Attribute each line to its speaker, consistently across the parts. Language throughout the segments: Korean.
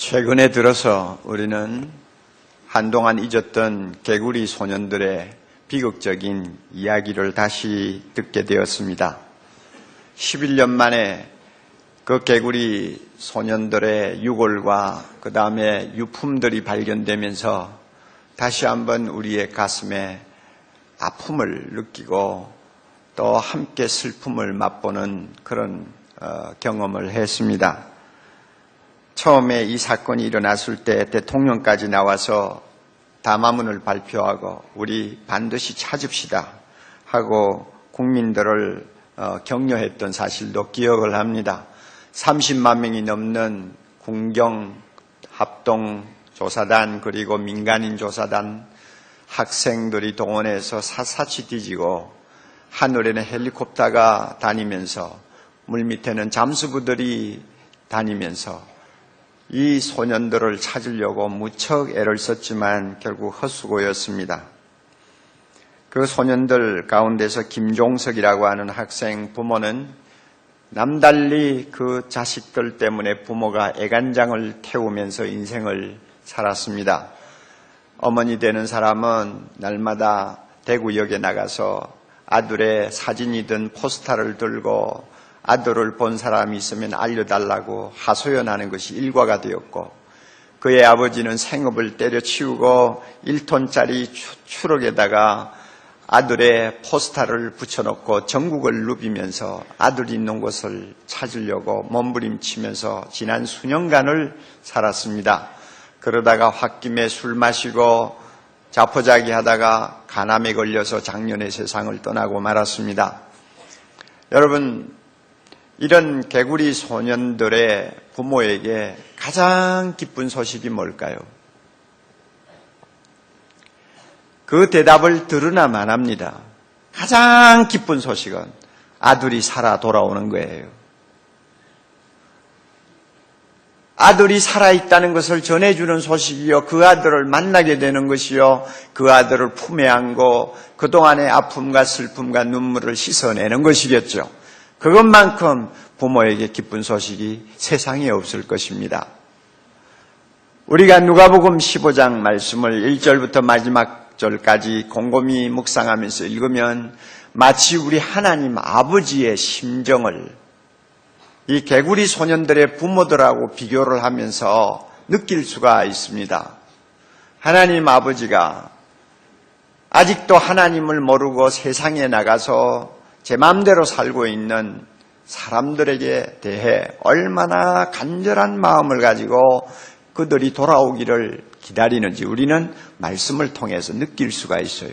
Speaker 1: 최근에 들어서 우리는 한동안 잊었던 개구리 소년들의 비극적인 이야기를 다시 듣게 되었습니다. 11년 만에 그 개구리 소년들의 유골과 그 다음에 유품들이 발견되면서 다시 한번 우리의 가슴에 아픔을 느끼고 또 함께 슬픔을 맛보는 그런 경험을 했습니다. 처음에 이 사건이 일어났을 때 대통령까지 나와서 담화문을 발표하고 우리 반드시 찾읍시다 하고 국민들을 격려했던 사실도 기억을 합니다. 30만 명이 넘는 군경 합동조사단 그리고 민간인 조사단 학생들이 동원해서 샅샅이 뒤지고 하늘에는 헬리콥터가 다니면서 물밑에는 잠수부들이 다니면서 이 소년들을 찾으려고 무척 애를 썼지만 결국 헛수고였습니다. 그 소년들 가운데서 김종석이라고 하는 학생 부모는 남달리 그 자식들 때문에 부모가 애간장을 태우면서 인생을 살았습니다. 어머니 되는 사람은 날마다 대구역에 나가서 아들의 사진이든 포스터를 들고 아들을 본 사람이 있으면 알려달라고 하소연하는 것이 일과가 되었고, 그의 아버지는 생업을 때려치우고 1톤짜리 추럭에다가 아들의 포스터를 붙여놓고 전국을 누비면서 아들 있는 곳을 찾으려고 몸부림치면서 지난 수년간을 살았습니다. 그러다가 홧김에 술 마시고 자포자기 하다가 간암에 걸려서 작년에 세상을 떠나고 말았습니다. 여러분, 이런 개구리 소년들의 부모에게 가장 기쁜 소식이 뭘까요? 그 대답을 들으나 마나합니다. 가장 기쁜 소식은 아들이 살아 돌아오는 거예요. 아들이 살아있다는 것을 전해주는 소식이요, 그 아들을 만나게 되는 것이요, 그 아들을 품에 안고 그동안의 아픔과 슬픔과 눈물을 씻어내는 것이겠죠. 그것만큼 부모에게 기쁜 소식이 세상에 없을 것입니다. 우리가 누가복음 15장 말씀을 1절부터 마지막 절까지 곰곰이 묵상하면서 읽으면 마치 우리 하나님 아버지의 심정을 이 개구리 소년들의 부모들하고 비교를 하면서 느낄 수가 있습니다. 하나님 아버지가 아직도 하나님을 모르고 세상에 나가서 제 마음대로 살고 있는 사람들에게 대해 얼마나 간절한 마음을 가지고 그들이 돌아오기를 기다리는지 우리는 말씀을 통해서 느낄 수가 있어요.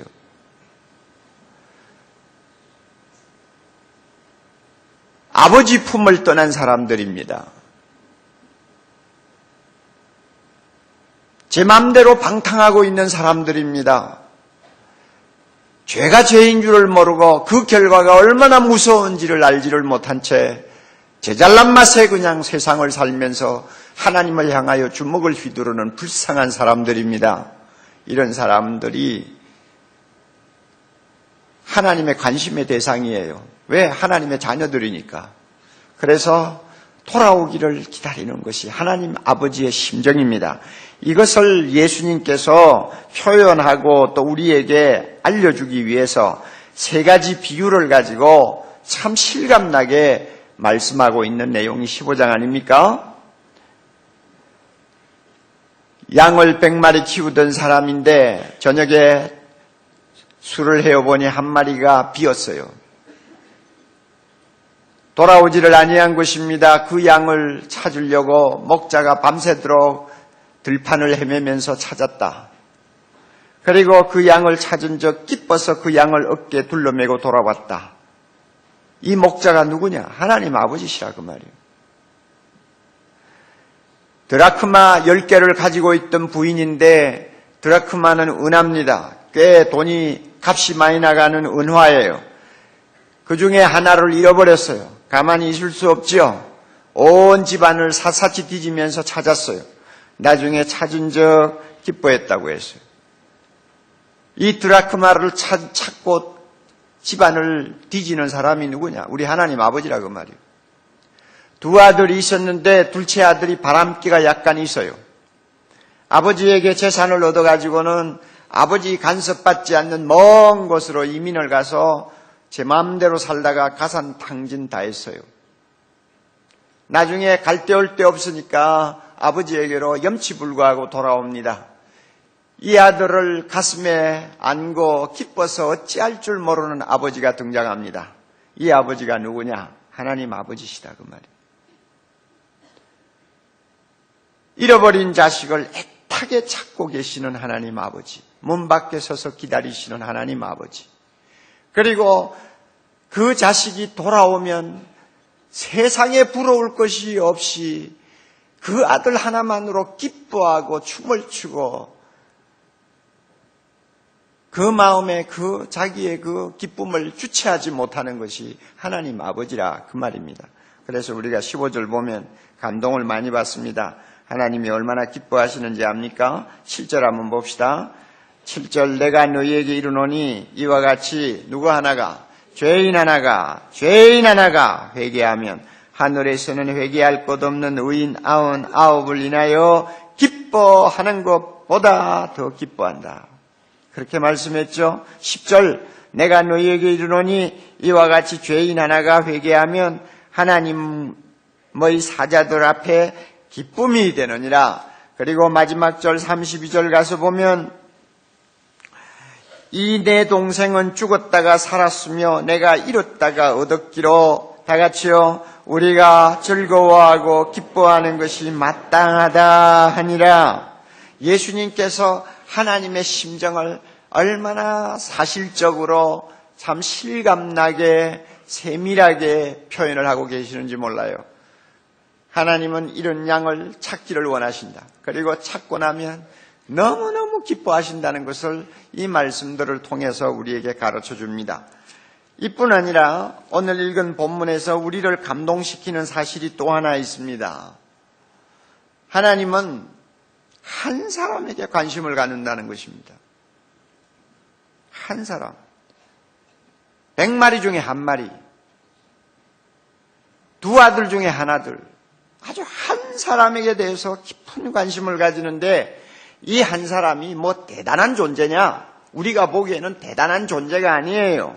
Speaker 1: 아버지 품을 떠난 사람들입니다. 제 마음대로 방탕하고 있는 사람들입니다. 죄가 죄인 줄을 모르고 그 결과가 얼마나 무서운지를 알지를 못한 채 제잘난 맛에 그냥 세상을 살면서 하나님을 향하여 주먹을 휘두르는 불쌍한 사람들입니다. 이런 사람들이 하나님의 관심의 대상이에요. 왜? 하나님의 자녀들이니까. 그래서 돌아오기를 기다리는 것이 하나님 아버지의 심정입니다. 이것을 예수님께서 표현하고 또 우리에게 알려주기 위해서 세 가지 비유를 가지고 참 실감나게 말씀하고 있는 내용이 15장 아닙니까? 양을 100마리 키우던 사람인데 저녁에 술을 해어보니 한 마리가 비었어요. 돌아오지를 아니한 것입니다. 그 양을 찾으려고 목자가 밤새도록 들판을 헤매면서 찾았다. 그리고 그 양을 찾은 적 기뻐서 그 양을 어깨에 둘러매고 돌아왔다. 이 목자가 누구냐? 하나님 아버지시라 그 말이에요. 드라크마 10개를 가지고 있던 부인인데 드라크마는 은화입니다. 꽤 돈이 값이 많이 나가는 은화예요. 그 중에 하나를 잃어버렸어요. 가만히 있을 수 없지요. 온 집안을 샅샅이 뒤지면서 찾았어요. 나중에 찾은 적 기뻐했다고 했어요. 이 드라크마를 찾고 집안을 뒤지는 사람이 누구냐? 우리 하나님 아버지라 그 말이에요. 두 아들이 있었는데 둘째 아들이 바람기가 약간 있어요. 아버지에게 재산을 얻어가지고는 아버지 간섭받지 않는 먼 곳으로 이민을 가서 제 마음대로 살다가 가산탕진 다 했어요. 나중에 갈 데 올 데 없으니까 아버지에게로 염치불구하고 돌아옵니다. 이 아들을 가슴에 안고 기뻐서 어찌할 줄 모르는 아버지가 등장합니다. 이 아버지가 누구냐? 하나님 아버지시다 그 말이에요. 잃어버린 자식을 애타게 찾고 계시는 하나님 아버지, 문 밖에 서서 기다리시는 하나님 아버지, 그리고 그 자식이 돌아오면 세상에 부러울 것이 없이 그 아들 하나만으로 기뻐하고 춤을 추고 그 마음에 그 자기의 그 기쁨을 주체하지 못하는 것이 하나님 아버지라 그 말입니다. 그래서 우리가 15절 보면 감동을 많이 받습니다. 하나님이 얼마나 기뻐하시는지 압니까? 7절 한번 봅시다. 7절 내가 너희에게 이르노니 이와 같이 누구 하나가 죄인 하나가 회개하면 하늘에서는 회개할 것 없는 의인 99을 인하여 기뻐하는 것보다 더 기뻐한다. 그렇게 말씀했죠. 10절 내가 너희에게 이르노니 이와 같이 죄인 하나가 회개하면 하나님의 사자들 앞에 기쁨이 되느니라. 그리고 마지막 절 32절 가서 보면 이 내 동생은 죽었다가 살았으며 내가 잃었다가 얻었기로 다 같이요 우리가 즐거워하고 기뻐하는 것이 마땅하다 하니라. 예수님께서 하나님의 심정을 얼마나 사실적으로 참 실감나게 세밀하게 표현을 하고 계시는지 몰라요. 하나님은 이런 양을 찾기를 원하신다. 그리고 찾고 나면 너무너무 기뻐하신다는 것을 이 말씀들을 통해서 우리에게 가르쳐 줍니다. 이뿐 아니라 오늘 읽은 본문에서 우리를 감동시키는 사실이 또 하나 있습니다. 하나님은 한 사람에게 관심을 갖는다는 것입니다. 한 사람. 100마리 중에 한 마리. 두 아들 중에 하나들. 아주 한 사람에게 대해서 깊은 관심을 가지는데 이 한 사람이 뭐 대단한 존재냐? 우리가 보기에는 대단한 존재가 아니에요.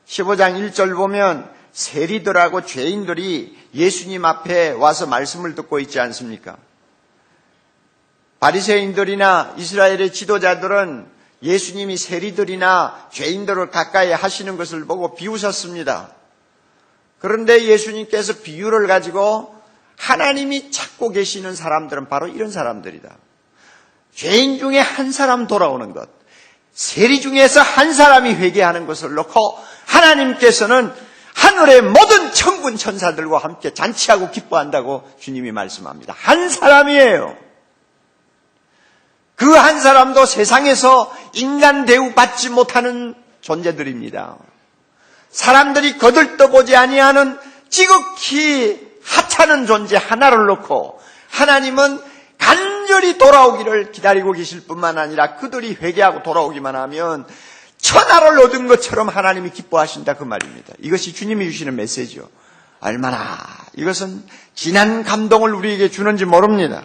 Speaker 1: 15장 1절 보면 세리들하고 죄인들이 예수님 앞에 와서 말씀을 듣고 있지 않습니까? 바리새인들이나 이스라엘의 지도자들은 예수님이 세리들이나 죄인들을 가까이 하시는 것을 보고 비웃었습니다. 그런데 예수님께서 비유를 가지고 하나님이 찾고 계시는 사람들은 바로 이런 사람들이다. 죄인 중에 한 사람 돌아오는 것, 세리 중에서 한 사람이 회개하는 것을 놓고 하나님께서는 하늘의 모든 천군 천사들과 함께 잔치하고 기뻐한다고 주님이 말씀합니다. 한 사람이에요. 그 한 사람도 세상에서 인간 대우 받지 못하는 존재들입니다. 사람들이 거들떠보지 아니하는 지극히 하찮은 존재 하나를 놓고 하나님은 간절히 돌아오기를 기다리고 계실 뿐만 아니라 그들이 회개하고 돌아오기만 하면 천하를 얻은 것처럼 하나님이 기뻐하신다 그 말입니다. 이것이 주님이 주시는 메시지요. 얼마나 이것은 진한 감동을 우리에게 주는지 모릅니다.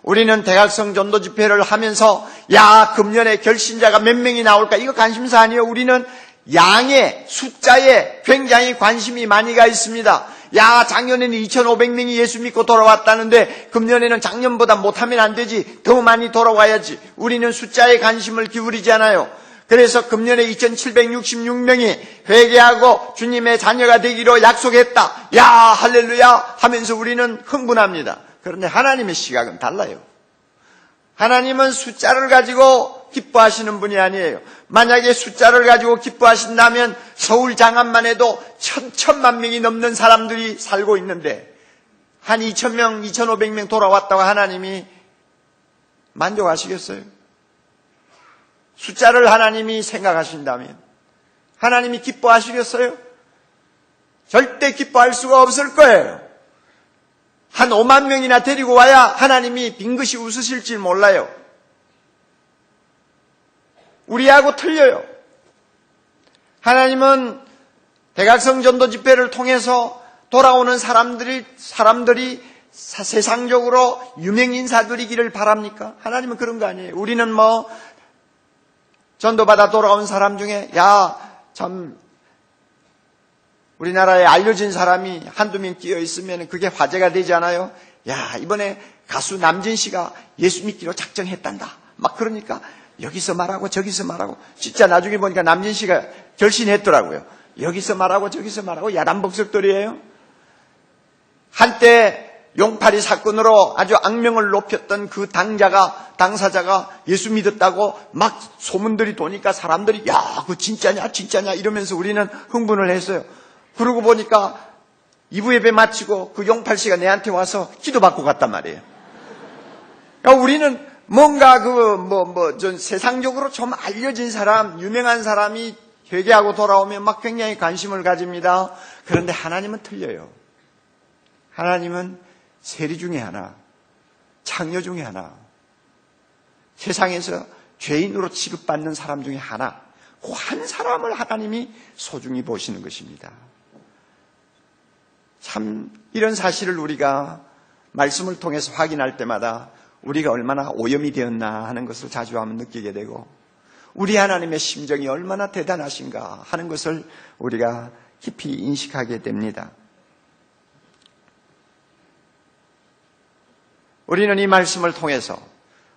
Speaker 1: 우리는 대각성 전도 집회를 하면서 야 금년에 결신자가 몇 명이 나올까 이거 관심사 아니에요. 우리는 양의 숫자에 굉장히 관심이 많이 가 있습니다. 야 작년에는 2,500명이 예수 믿고 돌아왔다는데 금년에는 작년보다 못하면 안 되지. 더 많이 돌아와야지. 우리는 숫자에 관심을 기울이지 않아요. 그래서 금년에 2,766명이 회개하고 주님의 자녀가 되기로 약속했다. 야 할렐루야 하면서 우리는 흥분합니다. 그런데 하나님의 시각은 달라요. 하나님은 숫자를 가지고 기뻐하시는 분이 아니에요. 만약에 숫자를 가지고 기뻐하신다면 서울 장안만 해도 천만 명이 넘는 사람들이 살고 있는데 한 2,000명, 2,500명 돌아왔다고 하나님이 만족하시겠어요? 숫자를 하나님이 생각하신다면 하나님이 기뻐하시겠어요? 절대 기뻐할 수가 없을 거예요. 한 5만 명이나 데리고 와야 하나님이 빙긋이 웃으실지 몰라요. 우리하고 틀려요. 하나님은 대각성 전도 집회를 통해서 돌아오는 사람들이 세상적으로 유명인사들이기를 바랍니까? 하나님은 그런 거 아니에요. 우리는 전도받아 돌아온 사람 중에 참 우리나라에 알려진 사람이 한두 명 끼어 있으면 그게 화제가 되지 않아요? 이번에 가수 남진 씨가 예수 믿기로 작정했단다. 막 그러니까 여기서 말하고 저기서 말하고, 진짜 나중에 보니까 남진 씨가 결심했더라고요. 여기서 말하고 저기서 말하고 야단벅석들이에요. 한때 용팔이 사건으로 아주 악명을 높였던 그 당사자가 예수 믿었다고 막 소문들이 도니까 사람들이 그거 진짜냐 이러면서 우리는 흥분을 했어요. 그러고 보니까 2부 예배 마치고 그 용팔 씨가 내한테 와서 기도받고 갔단 말이에요. 우리는 뭔가 좀 세상적으로 좀 알려진 사람, 유명한 사람이 회개하고 돌아오면 막 굉장히 관심을 가집니다. 그런데 하나님은 틀려요. 하나님은 세리 중에 하나, 창녀 중에 하나, 세상에서 죄인으로 취급받는 사람 중에 하나, 그 한 사람을 하나님이 소중히 보시는 것입니다. 참 이런 사실을 우리가 말씀을 통해서 확인할 때마다 우리가 얼마나 오염이 되었나 하는 것을 자주 한번 느끼게 되고, 우리 하나님의 심정이 얼마나 대단하신가 하는 것을 우리가 깊이 인식하게 됩니다. 우리는 이 말씀을 통해서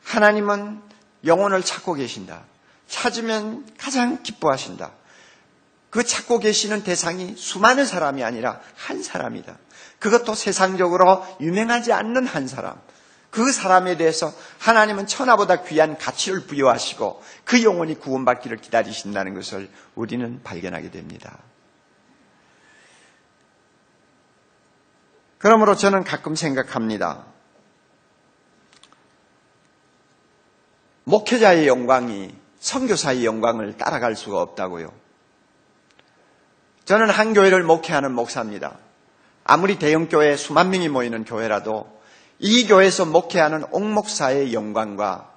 Speaker 1: 하나님은 영혼을 찾고 계신다. 찾으면 가장 기뻐하신다. 그 찾고 계시는 대상이 수많은 사람이 아니라 한 사람이다. 그것도 세상적으로 유명하지 않는 한 사람. 그 사람에 대해서 하나님은 천하보다 귀한 가치를 부여하시고 그 영혼이 구원받기를 기다리신다는 것을 우리는 발견하게 됩니다. 그러므로 저는 가끔 생각합니다. 목회자의 영광이 선교사의 영광을 따라갈 수가 없다고요. 저는 한 교회를 목회하는 목사입니다. 아무리 대형교회 수만 명이 모이는 교회라도 이 교회에서 목회하는 옥목사의 영광과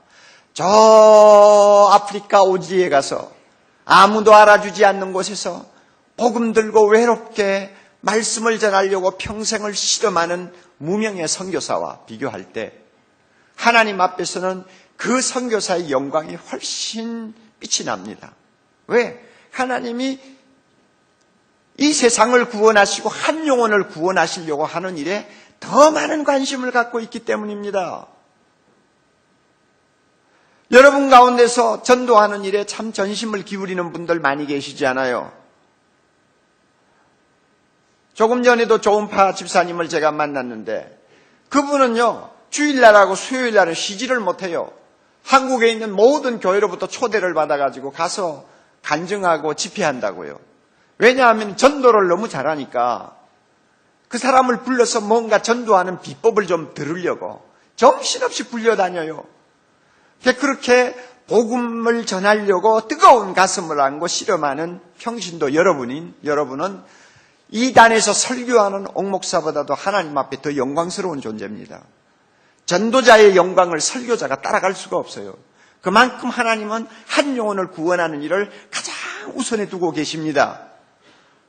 Speaker 1: 저 아프리카 오지에 가서 아무도 알아주지 않는 곳에서 복음 들고 외롭게 말씀을 전하려고 평생을 실험하는 무명의 선교사와 비교할 때 하나님 앞에서는 그 선교사의 영광이 훨씬 빛이 납니다. 왜? 하나님이 이 세상을 구원하시고 한 영혼을 구원하시려고 하는 일에 더 많은 관심을 갖고 있기 때문입니다. 여러분 가운데서 전도하는 일에 참 전심을 기울이는 분들 많이 계시지 않아요? 조금 전에도 조은파 집사님을 제가 만났는데 그분은요, 주일날하고 수요일날은 쉬지를 못해요. 한국에 있는 모든 교회로부터 초대를 받아가지고 가서 간증하고 집회한다고요. 왜냐하면 전도를 너무 잘하니까 그 사람을 불러서 뭔가 전도하는 비법을 좀 들으려고 정신없이 불려다녀요. 그렇게 복음을 전하려고 뜨거운 가슴을 안고 실험하는 평신도 여러분은 이 단에서 설교하는 옥목사보다도 하나님 앞에 더 영광스러운 존재입니다. 전도자의 영광을 설교자가 따라갈 수가 없어요. 그만큼 하나님은 한 영혼을 구원하는 일을 가장 우선에 두고 계십니다.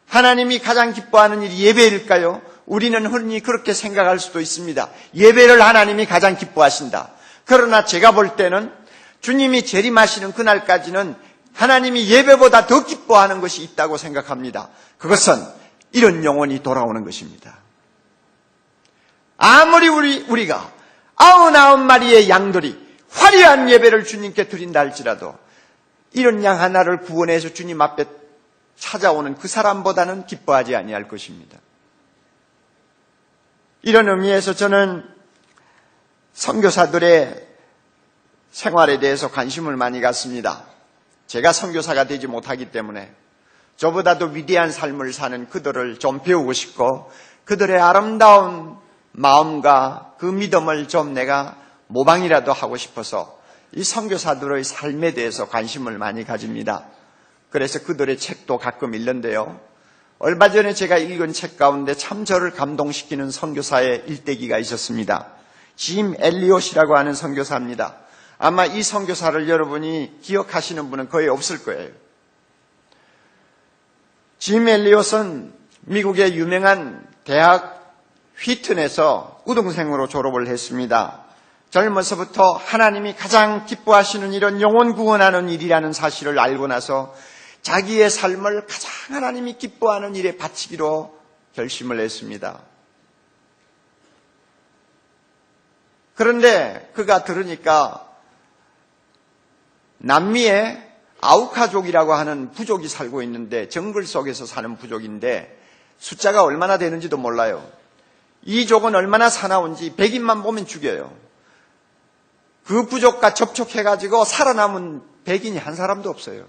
Speaker 1: 하나님이 가장 기뻐하는 일이 예배일까요? 우리는 흔히 그렇게 생각할 수도 있습니다. 예배를 하나님이 가장 기뻐하신다. 그러나 제가 볼 때는 주님이 재림하시는 그날까지는 하나님이 예배보다 더 기뻐하는 것이 있다고 생각합니다. 그것은 이런 영혼이 돌아오는 것입니다. 아무리 우리가 99마리의 양들이 화려한 예배를 주님께 드린다 할지라도 이런 양 하나를 구원해서 주님 앞에 찾아오는 그 사람보다는 기뻐하지 아니할 것입니다. 이런 의미에서 저는 선교사들의 생활에 대해서 관심을 많이 갖습니다. 제가 선교사가 되지 못하기 때문에 저보다도 위대한 삶을 사는 그들을 좀 배우고 싶고 그들의 아름다운 마음과 그 믿음을 좀 내가 모방이라도 하고 싶어서 이 선교사들의 삶에 대해서 관심을 많이 가집니다. 그래서 그들의 책도 가끔 읽는데요. 얼마 전에 제가 읽은 책 가운데 참 저를 감동시키는 선교사의 일대기가 있었습니다. 짐 엘리엇이라고 하는 선교사입니다. 아마 이 선교사를 여러분이 기억하시는 분은 거의 없을 거예요. 짐 엘리엇은 미국의 유명한 대학 휘튼에서 우등생으로 졸업을 했습니다. 젊어서부터 하나님이 가장 기뻐하시는 일은 영혼 구원하는 일이라는 사실을 알고 나서 자기의 삶을 가장 하나님이 기뻐하는 일에 바치기로 결심을 했습니다. 그런데 그가 들으니까 남미에 아우카족이라고 하는 부족이 살고 있는데, 정글 속에서 사는 부족인데 숫자가 얼마나 되는지도 몰라요. 이 족은 얼마나 사나운지 100인만 보면 죽여요. 그 부족과 접촉해가지고 살아남은 백인이 한 사람도 없어요.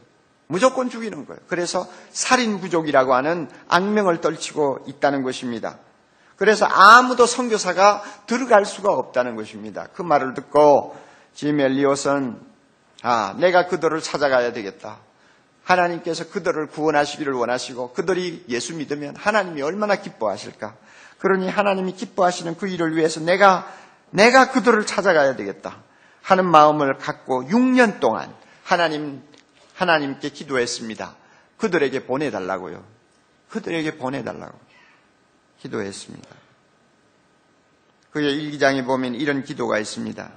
Speaker 1: 무조건 죽이는 거예요. 그래서 살인부족이라고 하는 악명을 떨치고 있다는 것입니다. 그래서 아무도 선교사가 들어갈 수가 없다는 것입니다. 그 말을 듣고 짐 엘리엇은 내가 그들을 찾아가야 되겠다. 하나님께서 그들을 구원하시기를 원하시고 그들이 예수 믿으면 하나님이 얼마나 기뻐하실까. 그러니 하나님이 기뻐하시는 그 일을 위해서 내가 그들을 찾아가야 되겠다 하는 마음을 갖고 6년 동안 하나님께 기도했습니다. 그들에게 보내달라고요. 그들에게 보내달라고 기도했습니다. 그의 일기장에 보면 이런 기도가 있습니다.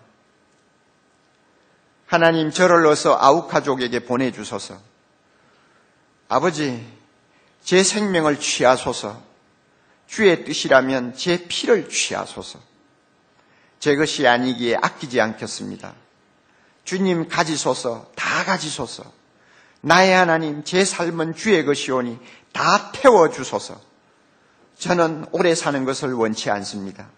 Speaker 1: 하나님, 저를 어서 아우카족에게 보내주소서. 아버지, 제 생명을 취하소서. 주의 뜻이라면 제 피를 취하소서. 제 것이 아니기에 아끼지 않겠습니다. 주님 가지소서, 다 가지소서. 나의 하나님, 제 삶은 주의 것이오니 다 태워주소서. 저는 오래 사는 것을 원치 않습니다.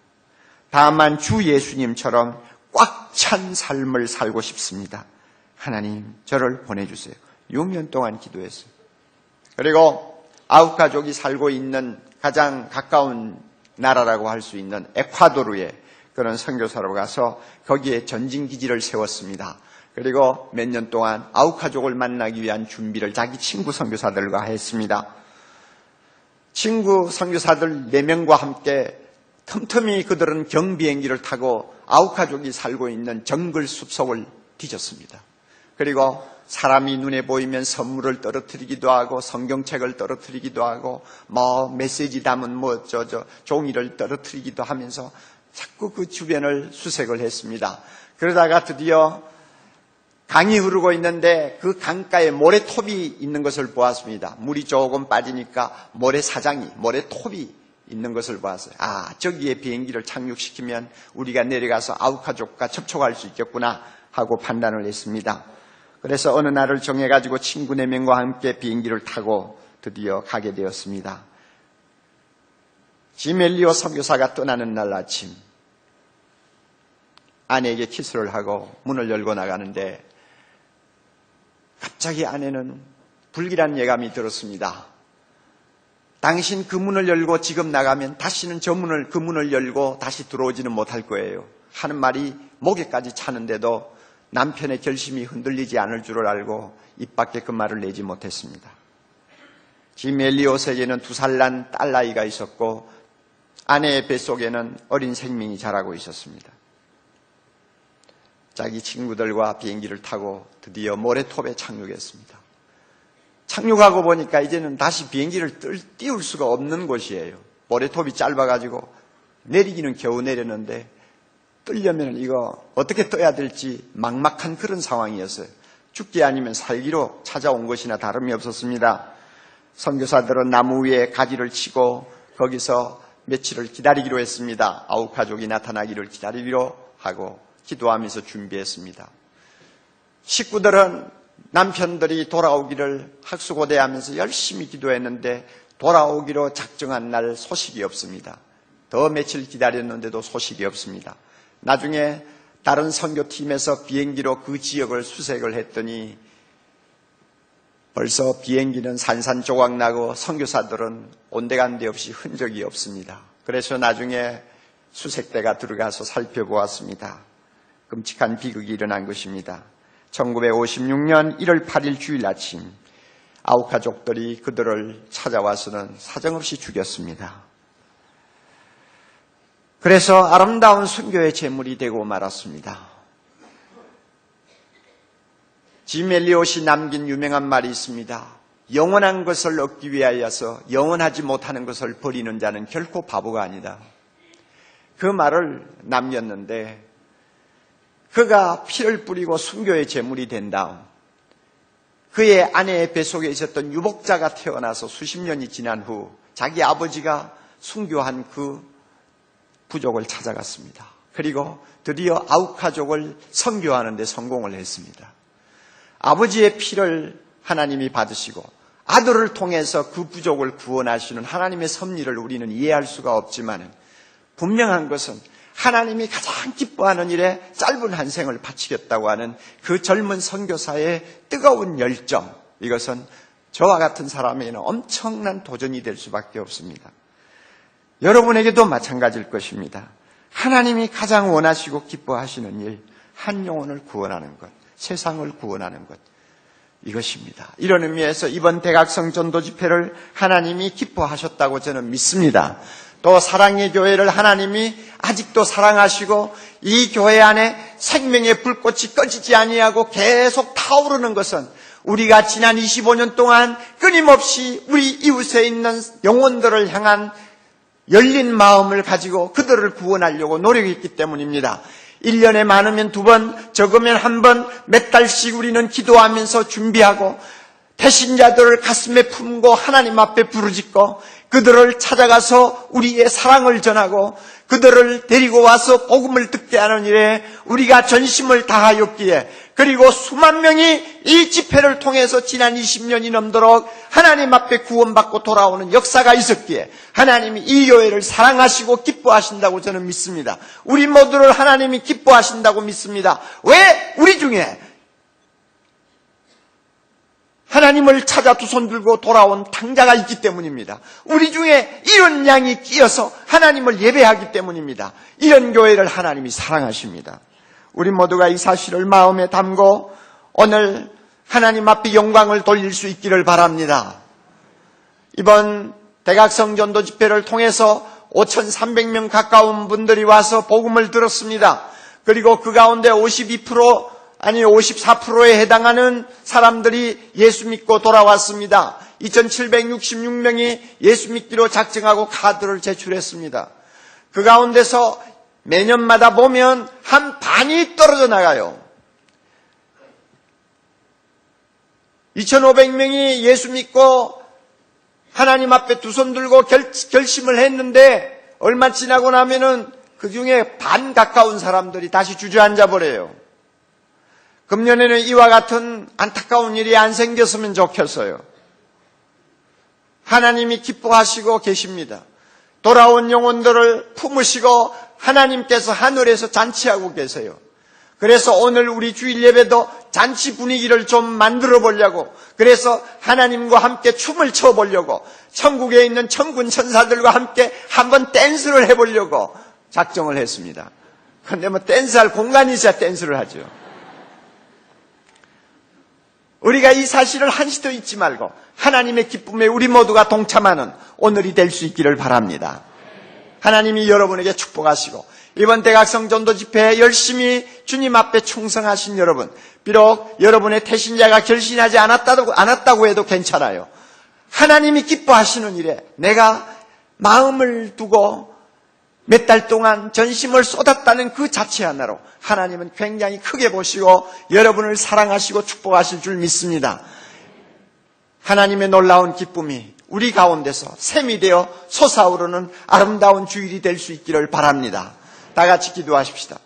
Speaker 1: 다만 주 예수님처럼 꽉 찬 삶을 살고 싶습니다. 하나님, 저를 보내주세요. 6년 동안 기도했어요. 그리고 아우카족이 살고 있는 가장 가까운 나라라고 할 수 있는 에콰도르에 그런 선교사로 가서 거기에 전진기지를 세웠습니다. 그리고 몇 년 동안 아우카족을 만나기 위한 준비를 자기 친구 선교사들과 했습니다. 친구 선교사들 4명과 함께 틈틈이 그들은 경비행기를 타고 아우카족이 살고 있는 정글 숲속을 뒤졌습니다. 그리고 사람이 눈에 보이면 선물을 떨어뜨리기도 하고 성경책을 떨어뜨리기도 하고 메시지 담은 종이를 떨어뜨리기도 하면서 자꾸 그 주변을 수색을 했습니다. 그러다가 드디어 강이 흐르고 있는데 그 강가에 모래톱이 있는 것을 보았습니다. 물이 조금 빠지니까 모래톱이 있는 것을 보았어요. 저기에 비행기를 착륙시키면 우리가 내려가서 아우카족과 접촉할 수 있겠구나 하고 판단을 했습니다. 그래서 어느 날을 정해가지고 친구 4명과 함께 비행기를 타고 드디어 가게 되었습니다. 짐 엘리엇 선교사가 떠나는 날 아침, 아내에게 키스를 하고 문을 열고 나가는데 갑자기 아내는 불길한 예감이 들었습니다. 당신 그 문을 열고 지금 나가면 다시는 그 문을 열고 다시 들어오지는 못할 거예요 하는 말이 목에까지 차는데도 남편의 결심이 흔들리지 않을 줄을 알고 입 밖에 그 말을 내지 못했습니다. 짐 엘리엇에게는 2살 난 딸아이가 있었고 아내의 뱃속에는 어린 생명이 자라고 있었습니다. 자기 친구들과 비행기를 타고 드디어 모래톱에 착륙했습니다. 착륙하고 보니까 이제는 다시 비행기를 띄울 수가 없는 곳이에요. 모래톱이 짧아가지고 내리기는 겨우 내렸는데 뜨려면 이거 어떻게 떠야 될지 막막한 그런 상황이었어요. 죽기 아니면 살기로 찾아온 것이나 다름이 없었습니다. 선교사들은 나무 위에 가지를 치고 거기서 며칠을 기다리기로 했습니다. 아우카족이 나타나기를 기다리기로 하고 기도하면서 준비했습니다. 식구들은 남편들이 돌아오기를 학수고대하면서 열심히 기도했는데 돌아오기로 작정한 날 소식이 없습니다. 더 며칠 기다렸는데도 소식이 없습니다. 나중에 다른 선교팀에서 비행기로 그 지역을 수색을 했더니 벌써 비행기는 산산조각 나고 선교사들은 온데간데 없이 흔적이 없습니다. 그래서 나중에 수색대가 들어가서 살펴보았습니다. 끔찍한 비극이 일어난 것입니다. 1956년 1월 8일 주일 아침 아우카족들이 그들을 찾아와서는 사정없이 죽였습니다. 그래서 아름다운 순교의 제물이 되고 말았습니다. 짐 엘리엇이 남긴 유명한 말이 있습니다. 영원한 것을 얻기 위하여서 영원하지 못하는 것을 버리는 자는 결코 바보가 아니다. 그 말을 남겼는데 그가 피를 뿌리고 순교의 제물이 된 다음 그의 아내의 뱃속에 있었던 유복자가 태어나서 수십 년이 지난 후 자기 아버지가 순교한 그 부족을 찾아갔습니다. 그리고 드디어 아우카족을 선교하는 데 성공을 했습니다. 아버지의 피를 하나님이 받으시고 아들을 통해서 그 부족을 구원하시는 하나님의 섭리를 우리는 이해할 수가 없지만 분명한 것은 하나님이 가장 기뻐하는 일에 짧은 한 생을 바치겠다고 하는 그 젊은 선교사의 뜨거운 열정, 이것은 저와 같은 사람에게는 엄청난 도전이 될 수밖에 없습니다. 여러분에게도 마찬가지일 것입니다. 하나님이 가장 원하시고 기뻐하시는 일, 한 영혼을 구원하는 것, 세상을 구원하는 것, 이것입니다. 이런 의미에서 이번 대각성 전도 집회를 하나님이 기뻐하셨다고 저는 믿습니다. 또 사랑의 교회를 하나님이 아직도 사랑하시고 이 교회 안에 생명의 불꽃이 꺼지지 아니하고 계속 타오르는 것은 우리가 지난 25년 동안 끊임없이 우리 이웃에 있는 영혼들을 향한 열린 마음을 가지고 그들을 구원하려고 노력했기 때문입니다. 1년에 많으면 2번, 적으면 1번, 몇 달씩 우리는 기도하면서 준비하고 배신자들을 가슴에 품고 하나님 앞에 부르짖고 그들을 찾아가서 우리의 사랑을 전하고 그들을 데리고 와서 복음을 듣게 하는 일에 우리가 전심을 다하였기에, 그리고 수만 명이 이 집회를 통해서 지난 20년이 넘도록 하나님 앞에 구원받고 돌아오는 역사가 있었기에 하나님이 이 교회를 사랑하시고 기뻐하신다고 저는 믿습니다. 우리 모두를 하나님이 기뻐하신다고 믿습니다. 왜? 우리 중에 하나님을 찾아 두 손 들고 돌아온 탕자가 있기 때문입니다. 우리 중에 이런 양이 끼어서 하나님을 예배하기 때문입니다. 이런 교회를 하나님이 사랑하십니다. 우리 모두가 이 사실을 마음에 담고 오늘 하나님 앞에 영광을 돌릴 수 있기를 바랍니다. 이번 대각성 전도 집회를 통해서 5,300명 가까운 분들이 와서 복음을 들었습니다. 그리고 그 가운데 54%에 해당하는 사람들이 예수 믿고 돌아왔습니다. 2,766명이 예수 믿기로 작정하고 카드를 제출했습니다. 그 가운데서 매년마다 보면 한 반이 떨어져 나가요. 2,500명이 예수 믿고 하나님 앞에 두 손 들고 결심을 했는데 얼마 지나고 나면은 그 중에 반 가까운 사람들이 다시 주저앉아 버려요. 금년에는 이와 같은 안타까운 일이 안 생겼으면 좋겠어요. 하나님이 기뻐하시고 계십니다. 돌아온 영혼들을 품으시고 하나님께서 하늘에서 잔치하고 계세요. 그래서 오늘 우리 주일 예배도 잔치 분위기를 좀 만들어 보려고, 그래서 하나님과 함께 춤을 춰 보려고, 천국에 있는 천군 천사들과 함께 한번 댄스를 해보려고 작정을 했습니다. 그런데 댄스할 공간이 있어야 댄스를 하죠. 우리가 이 사실을 한시도 잊지 말고 하나님의 기쁨에 우리 모두가 동참하는 오늘이 될 수 있기를 바랍니다. 하나님이 여러분에게 축복하시고 이번 대각성 전도 집회에 열심히 주님 앞에 충성하신 여러분, 비록 여러분의 태신자가 결신하지 않았다고 해도 괜찮아요. 하나님이 기뻐하시는 일에 내가 마음을 두고 몇 달 동안 전심을 쏟았다는 그 자체 하나로 하나님은 굉장히 크게 보시고 여러분을 사랑하시고 축복하실 줄 믿습니다. 하나님의 놀라운 기쁨이 우리 가운데서 샘이 되어 솟아오르는 아름다운 주일이 될 수 있기를 바랍니다. 다 같이 기도하십시다.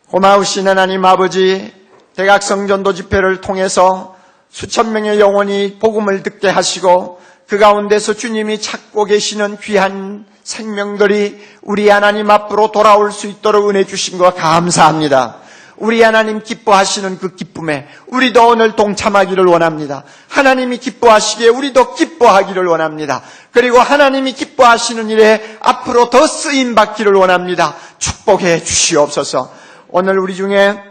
Speaker 1: 고마우신 하나님 아버지, 대각성 전도 집회를 통해서 수천 명의 영혼이 복음을 듣게 하시고 그 가운데서 주님이 찾고 계시는 귀한 생명들이 우리 하나님 앞으로 돌아올 수 있도록 은혜 주신 것 감사합니다. 우리 하나님 기뻐하시는 그 기쁨에 우리도 오늘 동참하기를 원합니다. 하나님이 기뻐하시기에 우리도 기뻐하기를 원합니다. 그리고 하나님이 기뻐하시는 일에 앞으로 더 쓰임받기를 원합니다. 축복해 주시옵소서. 오늘 우리 중에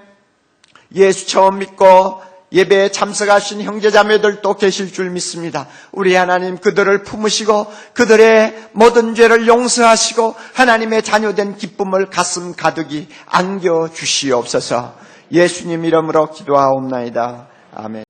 Speaker 1: 예수 처음 믿고 예배에 참석하신 형제자매들도 계실 줄 믿습니다. 우리 하나님 그들을 품으시고 그들의 모든 죄를 용서하시고 하나님의 자녀된 기쁨을 가슴 가득히 안겨주시옵소서. 예수님 이름으로 기도하옵나이다. 아멘.